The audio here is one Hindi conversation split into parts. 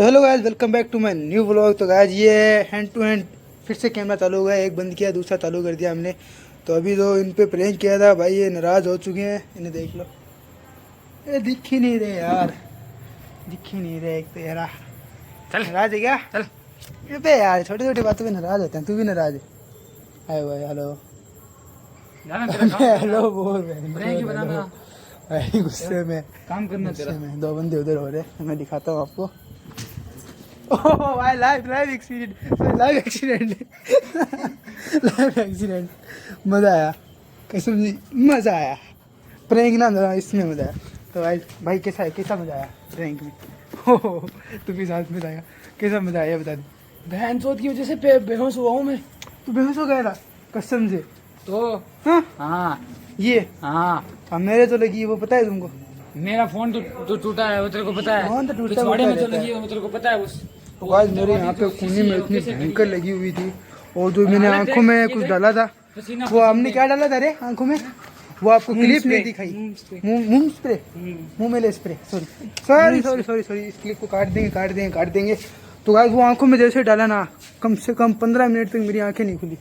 तो hello guys, welcome back to my new vlog. तो गाइस ये हैंड टू हैंड फिर से कैमरा चालू हो गया, एक बंद किया दूसरा चालू कर दिया हमने। तो अभी तो इन पे प्रैंक किया था भाई, ये नाराज़ हो चुके हैं। इन्हें देख लो, ये दिख ही नहीं रहे यार, दिख ही नहीं रहे। एक तो यार चल नाराज है क्या? चल ये पे यार छोटी छोटी बातों पे नाराज होते हैं। तू भी नाराज है? हाय भाई हेलो हेलो बोल रहे भाई, गुस्से में काम करना गुस्से तेरा। में दो बंदे उधर हो रहे हैं। मैं दिखाता हूँ आपको। ओह भाई लाइव एक्सीडेंट लाइव एक्सीडेंट। मज़ा आया, कसम जी मज़ा आया। प्रैंक ना था, इसमें मज़ा आया। तो भाई कैसा है, कैसा मज़ा आया प्रैंक में? ओह तू भी साथ में आया, कैसा मज़ा आया बता दे। बहन चोद की वजह से बेहोश हुआ हूँ मैं। तू बेहोश हो गया था कसम से? तो हाँ हाँ ये हाँ अब मेरे तो लगी, वो पता है तुमको? मेरा फोन तो टूटा है, वो तेरे को पता है। फोन तो टूटा पिछवाड़े में रहता तो है। लगी है, वो तेरे को पता है। उस तो आज मेरे यहाँ पे खूनी में इतनी भयंकर लगी हुई थी, और जो मैंने आंखों में कुछ डाला था, वो हमने क्या डाला था रे आंखों में, वो आपको क्लिप नहीं दिखाई। मुंह स्प्रे, मुंह में ले स्प्रे। सॉरी इस क्लिप को काट देंगे। तो गाइस वो आंखों में जैसे डाला ना, कम से कम 15 मिनट तक मेरी आंखें नहीं खुली।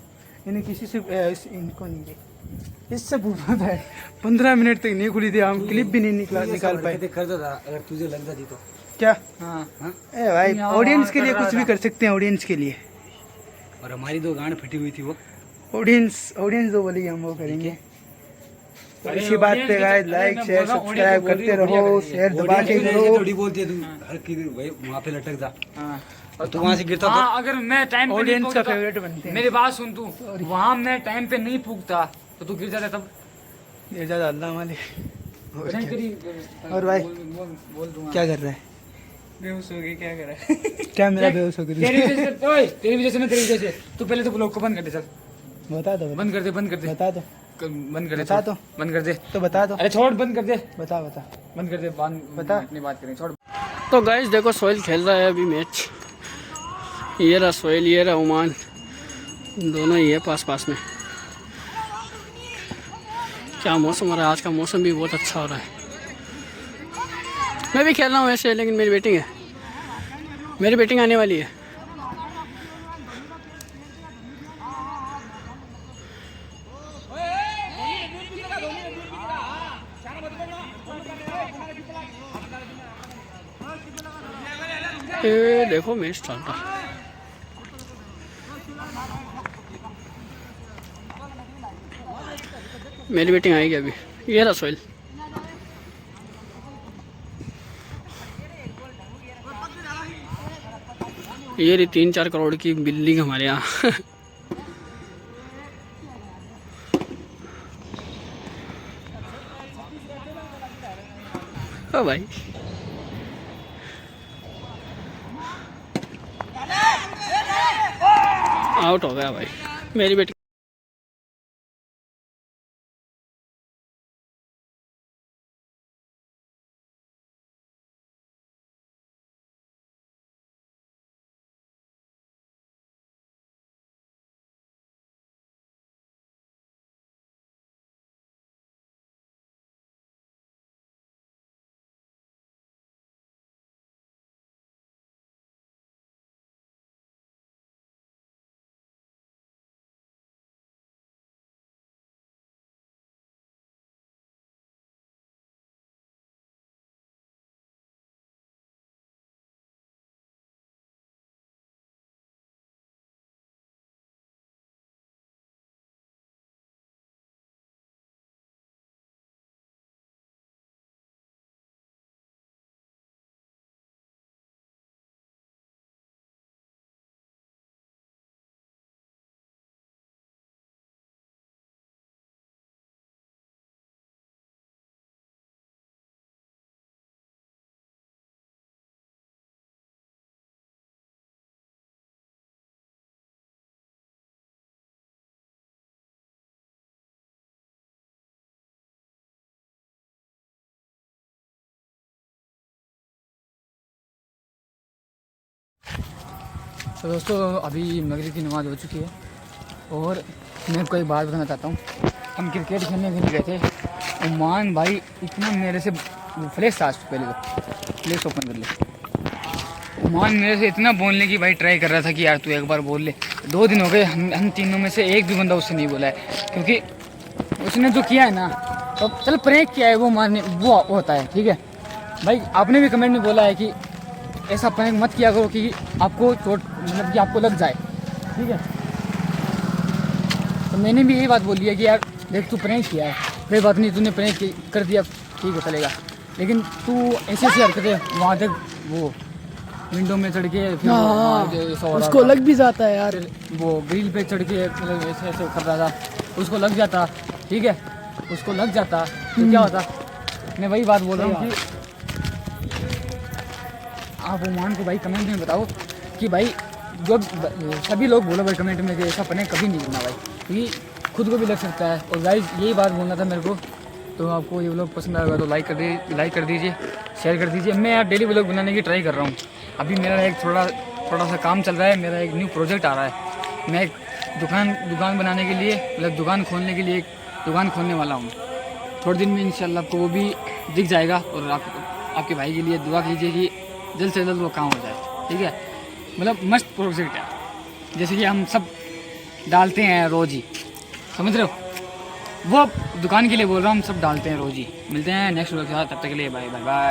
यानी किसी से इनको नहीं गई, इससे पूछा था 15 मिनट तक नहीं खुली थी, हम क्लिप भी नहीं निकाल पाए। कर दो अगर तुझे लग जाती तो। क्या? हाँ ए भाई ऑडियंस के लिए कुछ भी कर सकते हैं, ऑडियंस के लिए। और हमारी दो गांड फटी हुई थी वो। ऑडियंस जो बोलेगी हम वो करेंगे। तो इसी बात पे गाइस लाइक शेयर सब्सक्राइब करते रहो, शेयर दबा के करो। थोड़ी बोलती है तू, हर किधर भाई वहाँ पे लटक जा। और तू वहाँ से गिरता तो अगर मैं टाइम पे ऑडियंस का फेवरेट बनते हैं। मेरी बात सुन, तू वहाँ मैं टाइम पे नहीं पूछता तो तू गिर जाता तब। ये ज्यादा अल्लाह वाले। और भाई बोल क्या कर रहा है? बेहोश हो गई, क्या कर रहा है? क्या मेरा बेहोश हो गया? तेरी वजह से, ओए तेरी वजह से ना, तेरी वजह से। तू पहले तो ब्लॉग को बंद कर दे। चल बता दो, बंद कर दे बता दो, बंद कर दे, बता दो, बंद कर दे। तो बता दो। अरे छोड़, बंद कर दे, बता बंद कर दे, बता। अपनी बात करें, छोड़। तो गाइस देखो, सोहेल खेल रहा है अभी मैच। ये रहा सोहेल, ये रहा उमान, दोनों ही है पास में। क्या मौसम हो रहा है, आज का मौसम भी बहुत अच्छा हो रहा है। मैं भी खेल रहा हूँ ऐसे, लेकिन मेरी बैटिंग आने वाली है। ये देखो मैच चल रहा है। मेरी बैटिंग आएगी अभी। ये रहा सोहेल। ये रही 3-4 करोड़ की बिल्डिंग हमारे यहाँ। ओ भाई आउट हो गया भाई, मेरी बैटिंग। तो दोस्तों अभी मगरिब की नमाज़ हो चुकी है और मैं कोई बात बताना चाहता हूँ। हम क्रिकेट खेलने के लिए गए थे। उमान भाई इतना मेरे से फ्लैश था, पहले तो फ्लैश ओपन कर ले। मान मेरे से इतना बोलने की भाई ट्राई कर रहा था कि यार तू एक बार बोल ले। 2 दिन हो गए, हम तीनों में से एक भी बंदा उससे नहीं बोला है, क्योंकि उसने जो किया है ना, तो चल प्रैंक किया है वो मानने वो होता है, ठीक है भाई। आपने भी कमेंट में बोला है कि ऐसा प्रैंक मत किया करो कि आपको चोट मतलब कि आपको लग जाए, ठीक है। तो मैंने भी यही बात बोली है कि यार देख तू प्रैंक किया है, कोई बात नहीं, तूने प्रैंक कर दिया ठीक है चलेगा, लेकिन तू ऐसी हरकतें वहाँ तक वो विंडो में चढ़ के फिर उसको लग भी जाता है यार। वो ग्रिल पे चढ़ के मतलब ऐसे ऐसे कर रहा था, उसको लग जाता, ठीक है, उसको लग जाता तो क्या होता। मैं वही बात बोल रहा हूँ कि आप ओमान को भाई कमेंट में बताओ कि भाई जो सभी लोग बोलो भाई कमेंट में कि ऐसा प्रैंक कभी नहीं करना भाई, क्योंकि खुद को भी लग सकता है। और गाइस यही बात बोलना था मेरे को। तो आपको ये व्लॉग पसंद आएगा तो लाइक कर दीजिए, शेयर कर दीजिए। मैं यार डेली व्लॉग बनाने की ट्राई कर रहा हूँ। अभी मेरा एक थोड़ा सा काम चल रहा है, मेरा एक न्यू प्रोजेक्ट आ रहा है। मैं एक दुकान बनाने के लिए मतलब दुकान खोलने के लिए एक दुकान खोलने वाला हूँ। थोड़े दिन में इंशाल्लाह आपको वो भी दिख जाएगा। और आपके भाई के लिए दुआ कीजिए कि जल्द से जल्द वो काम हो जाए, ठीक है। मतलब मस्त प्रोजेक्ट है, जैसे कि हम सब डालते हैं रोज़ ही, समझ रहे हो। वो दुकान के लिए बोल रहा हूँ, हम सब डालते हैं रोज़ ही। मिलते हैं नेक्स्ट व्लॉग के साथ, तब तक के लिए बाय बाय बाय।